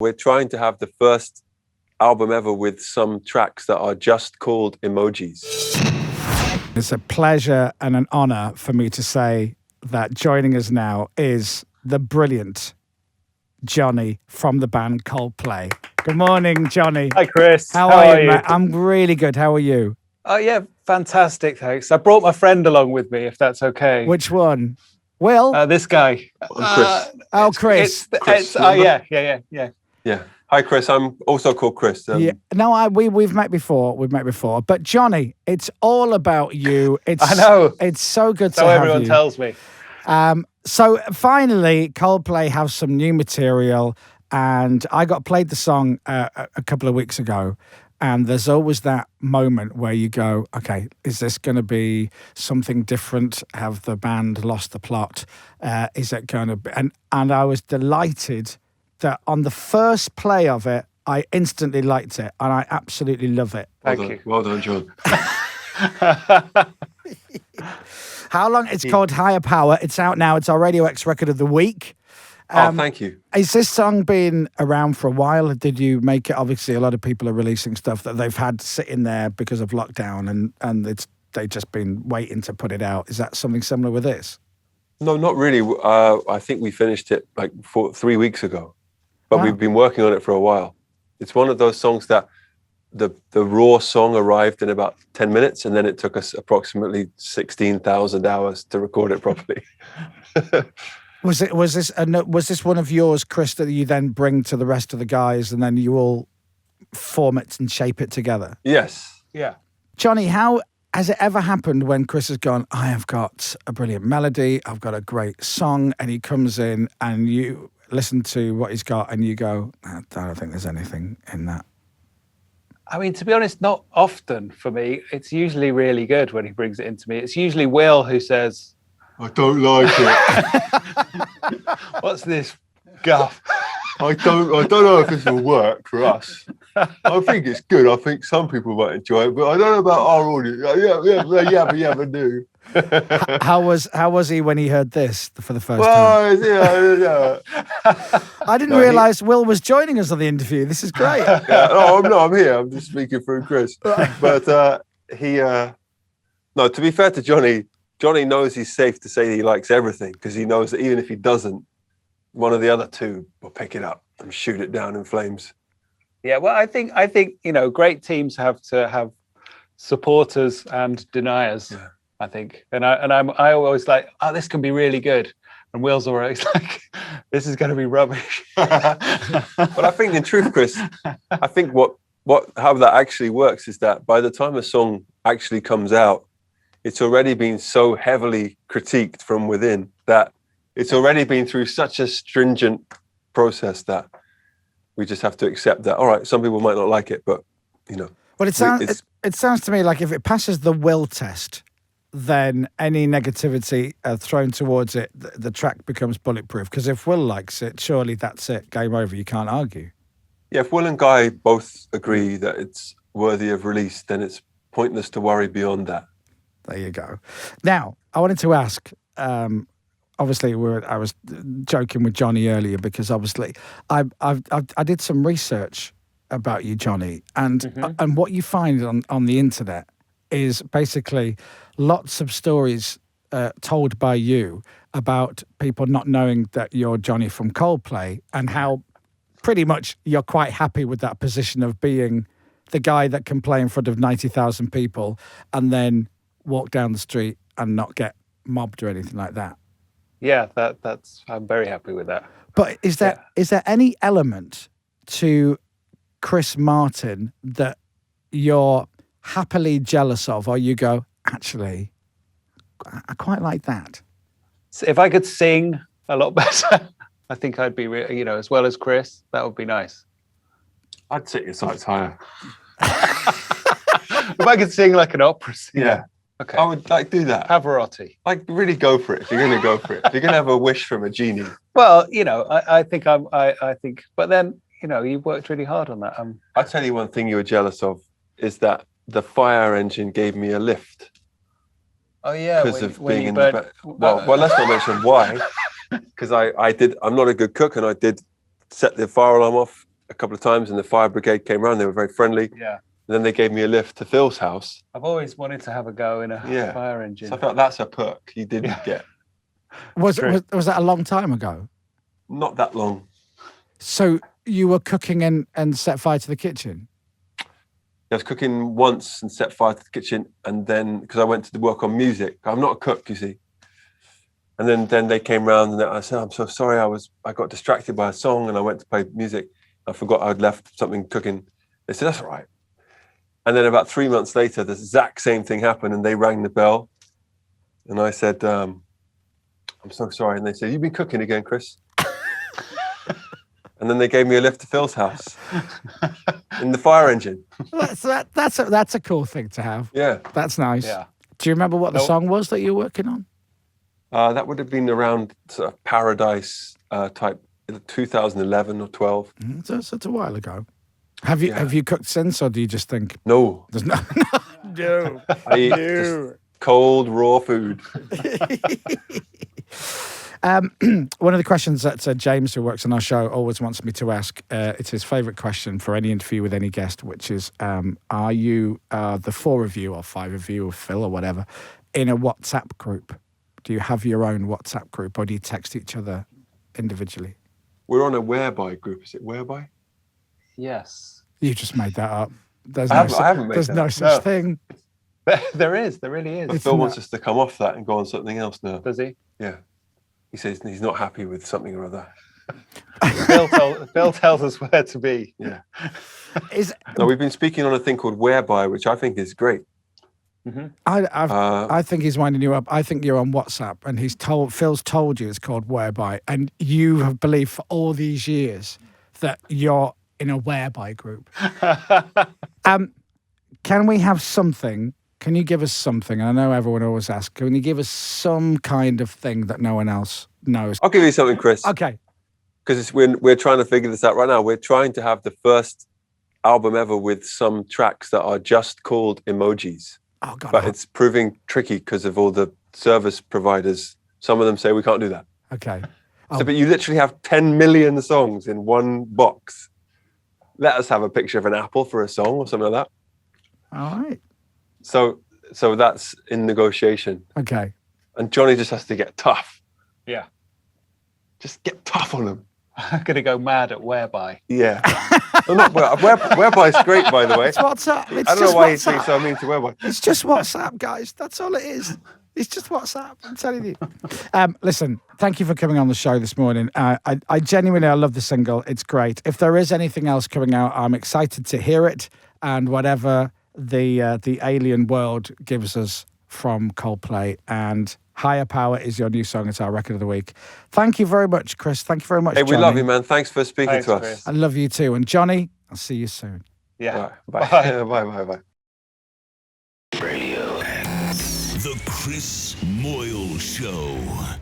We're trying to have the first album ever with some tracks that are just called emojis. It's a pleasure and an honor for me to say that joining us now is the brilliant Jonny from the band Coldplay. Good morning, Jonny. Hi, Chris. How are you, mate? I'm really good. How are you? Oh, yeah, fantastic, thanks. I brought my friend along with me, if that's okay. Which one? Will? This guy. I'm Chris. Chris. Chris, Yeah. Hi, Chris. I'm also called Chris. Yeah. No, we've met before. But Jonny, it's all about you. I know. It's so good to So have everyone you. tells me. So finally, Coldplay have some new material, and I got played the song a couple of weeks ago. And there's always that moment where you go, okay, is this going to be something different? Have the band lost the plot? Is it going to be? And I was delighted that on the first play of it, I instantly liked it, and I absolutely love it. Thank you. Well done, John. How long? It's called Higher Power. It's out now. It's our Radio X Record of the Week. Thank you. Has this song been around for a while? Did you make it? Obviously, a lot of people are releasing stuff that they've had sitting there because of lockdown, and they've just been waiting to put it out. Is that something similar with this? No, not really. I think we finished it like 3 weeks ago, but we've been working on it for a while. It's one of those songs that the raw song arrived in about 10 minutes, and then it took us approximately 16,000 hours to record it properly. Was this one of yours, Chris, that you then bring to the rest of the guys, and then you all form it and shape it together? Yes. Yeah. Jonny, how has it ever happened when Chris has gone, I have got a brilliant melody, I've got a great song, and he comes in and you listen to what he's got and you go, I don't think there's anything in that? I mean, to be honest, not often for me. It's usually really good when he brings it into me. It's usually Will who says, I don't like it. what's this guff? I don't know if this will work for us. I think it's good. I think some people might enjoy it, but I don't know about our audience. Yeah, but do. How was he when he heard this for the first time? Yeah. I didn't realise Will was joining us on the interview. This is great. I'm here. I'm just speaking through Chris. But no, to be fair to Jonny knows he's safe to say he likes everything, because he knows that even if he doesn't, one of the other two will pick it up and shoot it down in flames. Yeah, well, I think great teams have to have supporters and deniers. Yeah. I think, and I always like, this can be really good, and Will's always like, this is going to be rubbish. But I think, in truth, Chris, I think how that actually works is that by the time a song actually comes out, it's already been so heavily critiqued from within that it's already been through such a stringent process that we just have to accept that. All right, some people might not like it, but Well, it sounds to me like if it passes the Will test, then any negativity thrown towards it, the track becomes bulletproof. Because if Will likes it, surely that's it. Game over. You can't argue. Yeah, if Will and Guy both agree that it's worthy of release, then it's pointless to worry beyond that. There you go. Now, I wanted to ask, obviously I was joking with Jonny earlier, because obviously I did some research about you, Jonny, and what you find on the internet is basically lots of stories told by you about people not knowing that you're Jonny from Coldplay, and how pretty much you're quite happy with that position of being the guy that can play in front of 90,000 people and then walk down the street and not get mobbed or anything like that. Yeah, that's I'm very happy with that. But is there any element to Chris Martin that you're happily jealous of, or you go, actually, I quite like that? So if I could sing a lot better, I think I'd be, as well as Chris, that would be nice. I'd set your sights higher. If I could sing like an opera singer. Yeah. Okay. I would do that. Pavarotti. Really go for it if you're going to go for it. If you're going to have a wish from a genie. Well, I think, but then, you worked really hard on that. I'll tell you one thing you were jealous of is that the fire engine gave me a lift. Oh yeah. Because of being in the well, let's not mention why. Because I'm not a good cook, and I did set the fire alarm off a couple of times, and the fire brigade came around. They were very friendly. Yeah. And then they gave me a lift to Phil's house. I've always wanted to have a go in a fire engine. So I felt that's a perk you didn't get. Was that a long time ago? Not that long. So you were cooking and set fire to the kitchen? I was cooking once and set fire to the kitchen, and then because I went to work on music, I'm not a cook, you see. And then they came round and I said, "I'm so sorry, I got distracted by a song and I went to play music. I forgot I'd left something cooking." They said, "That's all right." And then about 3 months later, the exact same thing happened, and they rang the bell, and I said, "I'm so sorry." And they said, "You've been cooking again, Chris." And then they gave me a lift to Phil's house in the fire engine. That's a cool thing to have. Yeah. That's nice. Yeah. Do you remember what the song was that you were working on? That would have been around sort of Paradise type, 2011 or 12. So it's a while ago. Have you cooked since, or do you just think No. there's no? No. I eat just cold, raw food. One of the questions that James, who works on our show, always wants me to ask, it's his favourite question for any interview with any guest, which is, are you, the four of you or five of you or Phil or whatever, in a WhatsApp group? Do you have your own WhatsApp group, or do you text each other individually? We're on a whereby group. Is it whereby? Yes. You just made that up. I haven't made there's that no up. such thing. There is. There really is. But Phil wants us to come off that and go on something else now. Does he? Yeah. He says he's not happy with something or other. Phil tells us where to be. Yeah. No, we've been speaking on a thing called Whereby, which I think is great. Mm-hmm. I think he's winding you up. I think you're on WhatsApp, and Phil's told you it's called Whereby, and you have believed for all these years that you're in a Whereby group. Can we have something? Can you give us something? I know everyone always asks. Can you give us some kind of thing that no one else knows? I'll give you something, Chris. Okay. Because we're trying to figure this out right now. We're trying to have the first album ever with some tracks that are just called emojis. Oh God! But it's proving tricky because of all the service providers. Some of them say we can't do that. Okay. So, but you literally have 10 million songs in one box. Let us have a picture of an apple for a song or something like that. All right. So that's in negotiation. Okay. And Jonny just has to get tough. Yeah. Just get tough on him. I'm going to go mad at Whereby. Yeah. Whereby is great, by the way. It's WhatsApp. I don't know why he's being so mean to Whereby. It's just WhatsApp, guys. That's all it is. It's just WhatsApp. I'm telling you. Listen, thank you for coming on the show this morning. I genuinely, I love the single. It's great. If there is anything else coming out, I'm excited to hear it. And whatever the alien world gives us from Coldplay, and Higher Power is your new song. It's our record of the week. Thank you very much, Chris. Thank you very much, Hey, we Jonny. love you, man. Thanks for speaking to us. Chris. I love you too. And Jonny, I'll see you soon. Yeah. Bye. Bye. Radio. The Chris Moyles Show.